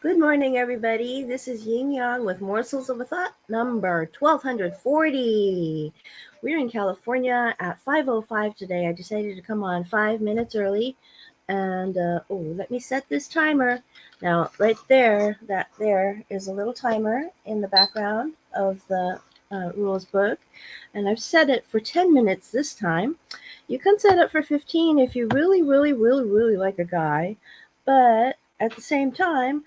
Good morning, everybody. This is Yin Yang with Morsels of a Thought, number 1240. We're in California at 5:05 today. I decided to come on 5 minutes early, and let me set this timer. Now, right there, that there is a little timer in the background of the rules book, and I've set it for 10 minutes this time. You can set it for 15 if you really, really, really, really like a guy, but at the same time,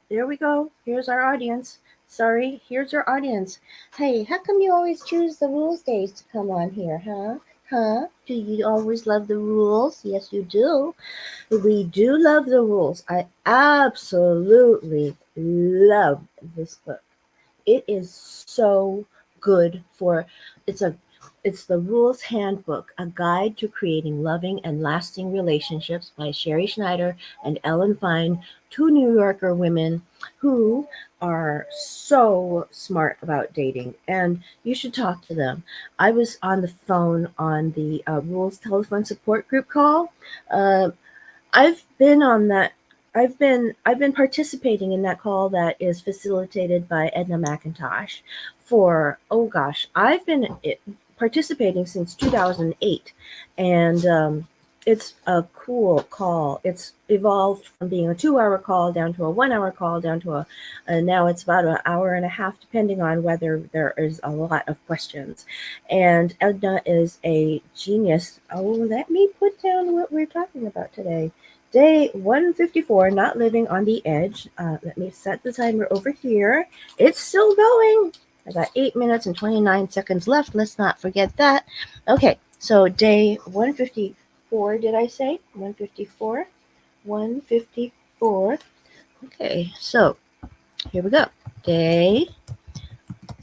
there we go. Here's our audience. Sorry, here's our audience. Hey, how come you always choose the rules days to come on here, huh? Huh? Do you always love the rules? Yes, you do. We do love the rules. I absolutely love this book. It is so good for it's a it's the Rules Handbook, a guide to creating loving and lasting relationships by Sherrie Schneider and Ellen Fein, two New Yorker women who are so smart about dating, and you should talk to them. I was on the phone on the Rules Telephone Support Group call. Uh, I've been on that. I've been participating in that call that is facilitated by Edna McIntosh for oh gosh, I've been participating since 2008, and it's a cool call. It's evolved from being a 2 hour call down to a 1 hour call down to now it's about an hour and a half, depending on whether there is a lot of questions. And Edna is a genius. Oh, let me put down what we're talking about today. Day 154, not living on the edge. Let me set the timer over here. It's still going. I got 8 minutes and 29 seconds left. Let's not forget that. Okay, so day 154, did I say? 154? 154. Okay, so here we go. Day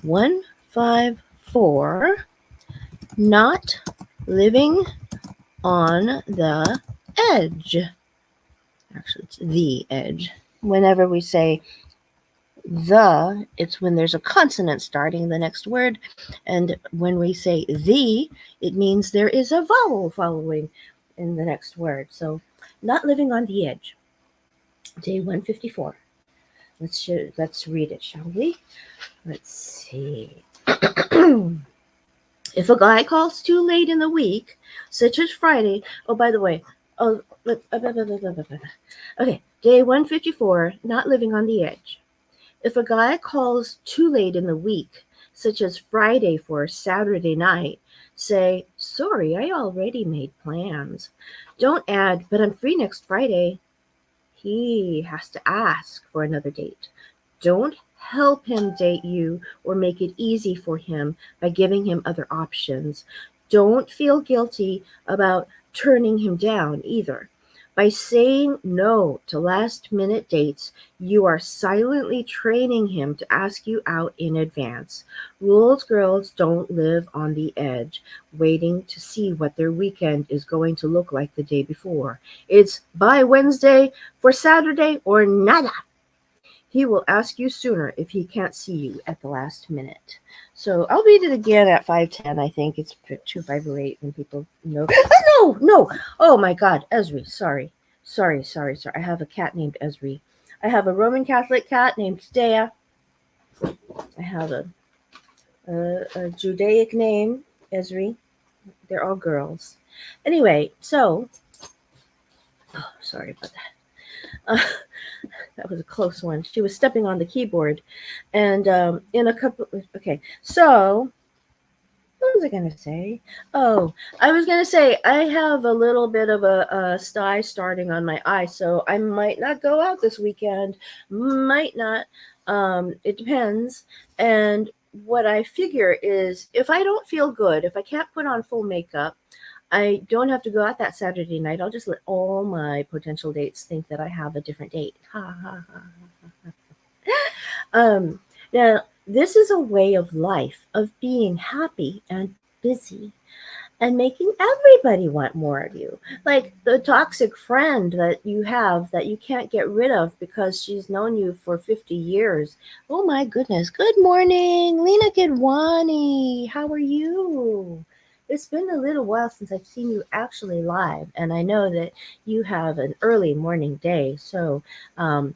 154, not living on the edge. Actually, it's the edge. Whenever we say it's when there's a consonant starting the next word. And when we say the, it means there is a vowel following in the next word. So, not living on the edge. Day 154. Let's read it, shall we? Let's see. If a guy calls too late in the week, such as Friday, oh, by the way, oh, okay, day 154, not living on the edge. If a guy calls too late in the week, such as Friday for Saturday night, say, sorry, I already made plans. Don't add, but I'm free next Friday. He has to ask for another date. Don't help him date you or make it easy for him by giving him other options. Don't feel guilty about turning him down either. By saying no to last minute dates, you are silently training him to ask you out in advance. Rules girls don't live on the edge, waiting to see what their weekend is going to look like the day before. It's by Wednesday for Saturday or nada. He will ask you sooner if he can't see you at the last minute. So I'll read it again at 5:10. I think it's 2:58 when people know. Oh, no. Oh my God, Esri. Sorry. I have a cat named Esri. I have a Roman Catholic cat named Dea. I have a Judaic name, Esri. They're all girls. Anyway, so sorry about that. That was a close one. She was stepping on the keyboard, and in a couple. Okay, so what was I gonna say? Oh, I was gonna say I have a little bit of a sty starting on my eye, so I might not go out this weekend. Might not. It depends. And what I figure is, if I don't feel good, if I can't put on full makeup, I don't have to go out that Saturday night. I'll just let all my potential dates think that I have a different date. Ha ha ha ha. Now, this is a way of life of being happy and busy and making everybody want more of you. Like the toxic friend that you have that you can't get rid of because she's known you for 50 years. Oh my goodness. Good morning, Lena Gidwani. How are you? it's been a little while since I've seen you actually live, and I know that you have an early morning day. So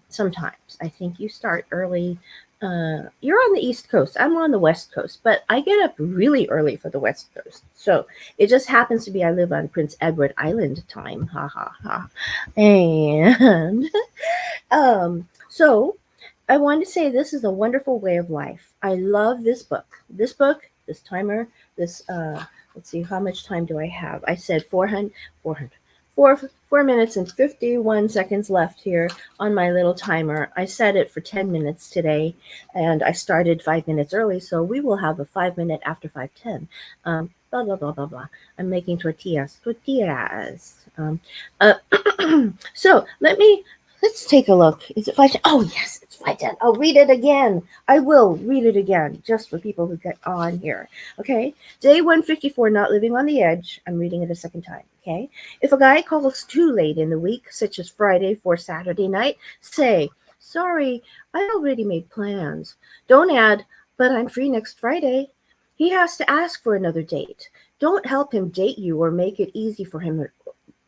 sometimes I think you start early. You're on the East Coast. I'm on the West Coast, but I get up really early for the West Coast. So it just happens to be I live on Prince Edward Island time. Ha ha ha. And so I want to say this is a wonderful way of life. I love this book. This timer, this let's see, how much time do I have? I said 4 minutes and 51 seconds left here on my little timer. I set it for 10 minutes today, and I started 5 minutes early, so we will have a 5 minute after 5:10. Blah blah blah blah blah. I'm making tortillas. Uh, so let's take a look. Is it 5:10? Oh yes, it's 5:10. I'll read it again. I will read it again, just for people who get on here. Okay, day 154. Not living on the edge. I'm reading it a second time. Okay, if a guy calls too late in the week, such as Friday for Saturday night, say, "Sorry, I already made plans." Don't add, "But I'm free next Friday." He has to ask for another date. Don't help him date you or make it easy for him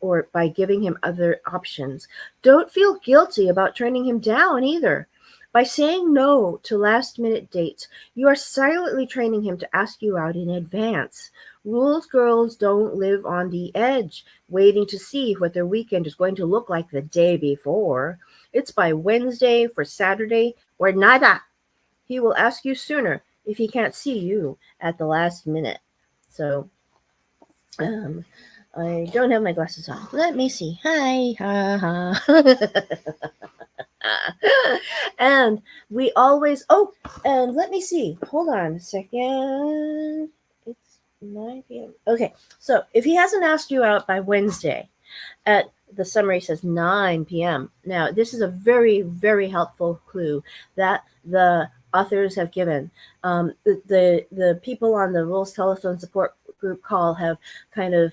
or by giving him other options. Don't feel guilty about turning him down either. By saying no to last minute dates, you are silently training him to ask you out in advance. Rules girls don't live on the edge, waiting to see what their weekend is going to look like the day before. It's by Wednesday for Saturday or nada. He will ask you sooner if he can't see you at the last minute. So, um, I don't have my glasses on. Let me see. Hi, ha, ha. And we always, oh, and let me see. Hold on a second. It's 9 p.m. Okay, so if he hasn't asked you out by Wednesday, at the summary says 9 p.m. Now, this is a very, very helpful clue that the authors have given. The people on the Rules Telephone Support Group call have kind of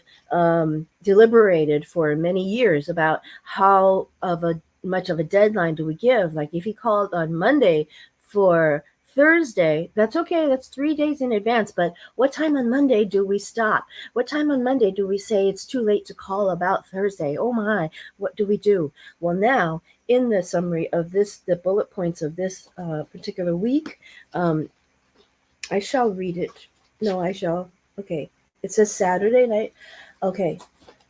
deliberated for many years about how of a much of a deadline do we give. Like if he called on Monday for Thursday, that's okay. That's 3 days in advance. But what time on Monday do we stop? What time on Monday do we say it's too late to call about Thursday? Oh my, what do we do? Well, now in the summary of this, the bullet points of this particular week, I shall read it. No, I shall. Okay. It says Saturday night. Okay.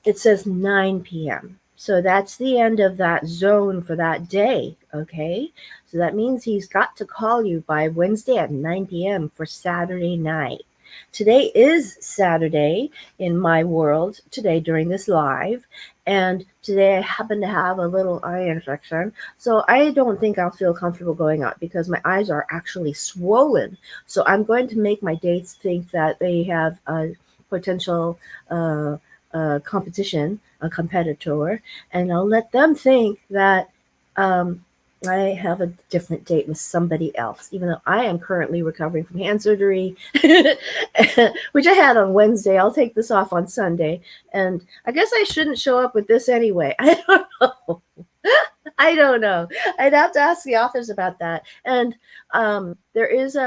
It says 9 p.m. So that's the end of that zone for that day. Okay. So that means he's got to call you by Wednesday at 9 p.m. for Saturday night. Today is Saturday in my world, today during this live. And today I happen to have a little eye infection. So I don't think I'll feel comfortable going out because my eyes are actually swollen. So I'm going to make my dates think that they have a potential competition, a competitor, and I'll let them think that I have a different date with somebody else, even though I am currently recovering from hand surgery, which I had on Wednesday. I'll take this off on Sunday, and I guess I shouldn't show up with this anyway. I don't know. I don't know. I'd have to ask the authors about that. And there is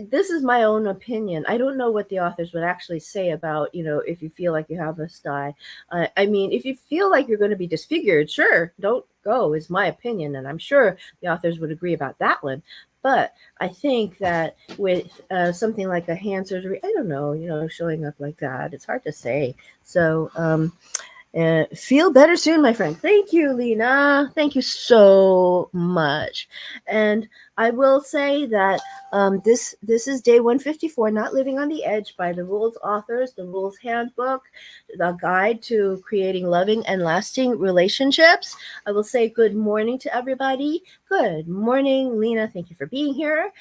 this is my own opinion. I don't know what the authors would actually say about, if you feel like you have a sty. I mean, if you feel like you're going to be disfigured, sure, don't go, is my opinion. And I'm sure the authors would agree about that one. But I think that with something like a hand surgery, I don't know, showing up like that, it's hard to say. So, feel better soon, my friend. Thank you, Lena. Thank you so much. And I will say that this is day 154, Not Living on the Edge, by the Rules authors, the Rules Handbook, the Guide to Creating Loving and Lasting Relationships. I will say good morning to everybody. Good morning, Lena. Thank you for being here.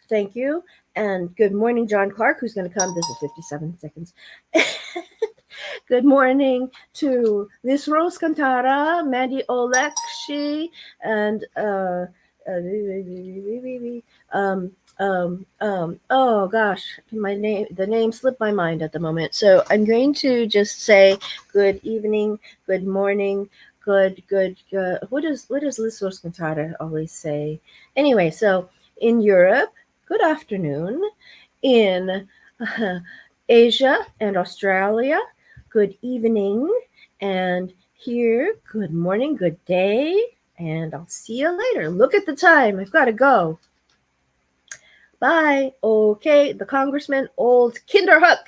Thank you. And good morning, John Clark, who's going to come. This is 57 seconds. Good morning to Liz Rose Cantara, Mandy Olekshi, and oh gosh, the name slipped my mind at the moment. So I'm going to just say good evening, good morning, good. What does Liz Rose Cantara always say? Anyway, so in Europe, good afternoon. In Asia and Australia, good evening. And here, good morning, good day. And I'll see you later. Look at the time. I've got to go. Bye. Okay, the Congressman, old Kinderhook.